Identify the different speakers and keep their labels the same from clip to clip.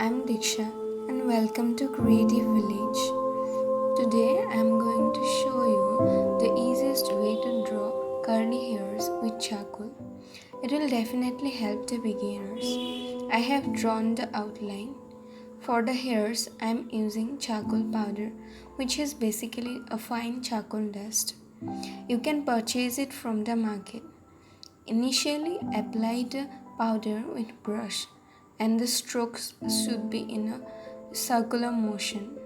Speaker 1: I'm Diksha and welcome to Creative Village. Today I'm going to show you the easiest way to draw curly hairs with charcoal. It will definitely help the beginners. I have drawn the outline. For the hairs I'm using charcoal powder, which is basically a fine charcoal dust. You can purchase it from the market. Initially apply the powder with brush and the strokes should be in a circular motion.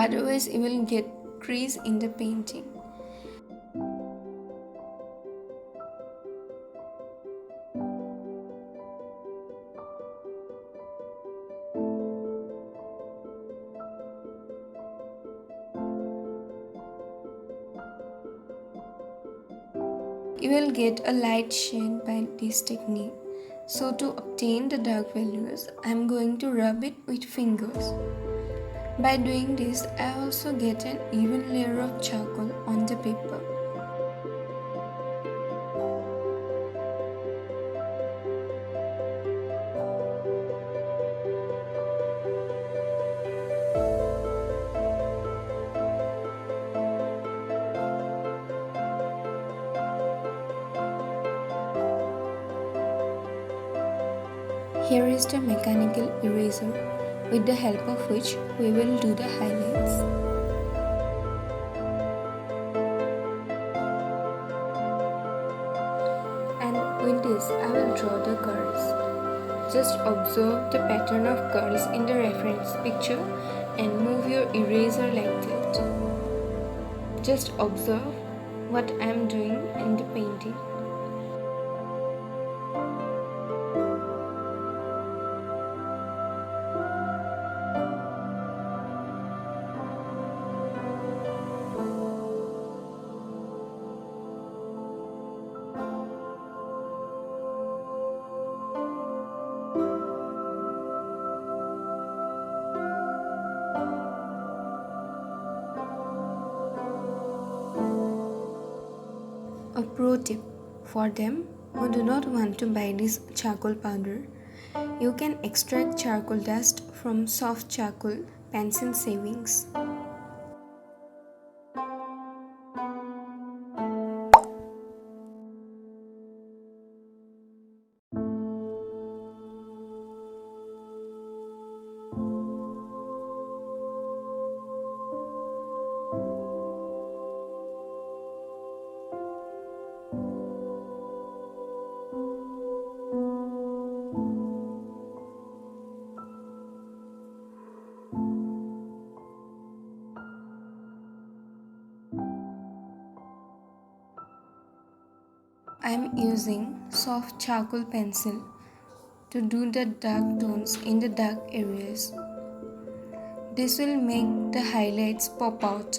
Speaker 1: Otherwise you will get crease in the painting. You will get a light shade by this technique. So to obtain the dark values, I am going to rub it with fingers. By doing this, I also get an even layer of charcoal on the paper. Here is the mechanical eraser, with the help of which we will do the highlights. And with this, I will draw the curls. Just observe the pattern of curls in the reference picture and move your eraser like that. Just observe what I am doing in the painting. A pro tip for them who do not want to buy this charcoal powder, you can extract charcoal dust from soft charcoal pencil shavings. I am using soft charcoal pencil to do the dark tones in the dark areas. This will make the highlights pop out.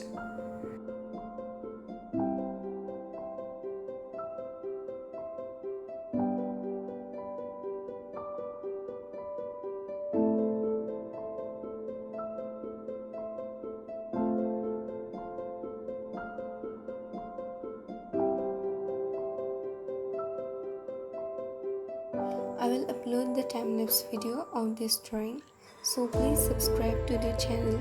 Speaker 1: I will upload the time-lapse video of this drawing, so please subscribe to the channel.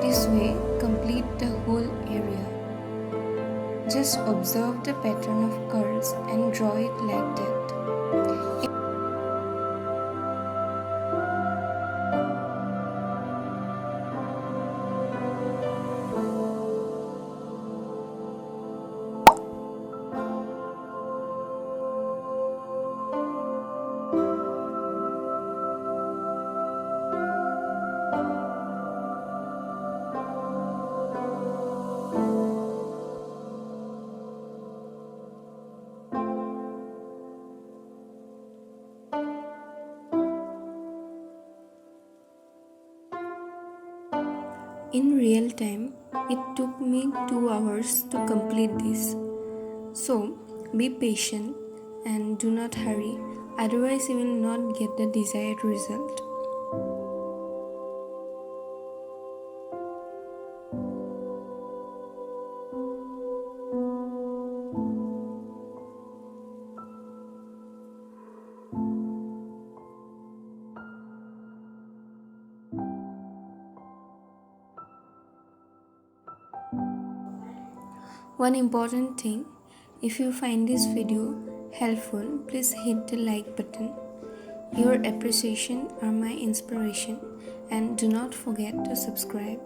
Speaker 1: This way, complete the whole area. Just observe the pattern of curls and draw it like that. In real time, it took me 2 hours to complete this. So, be patient and do not hurry, otherwise, you will not get the desired result. One important thing, if you find this video helpful, please hit the like button. Your appreciation are my inspiration, and do not forget to subscribe.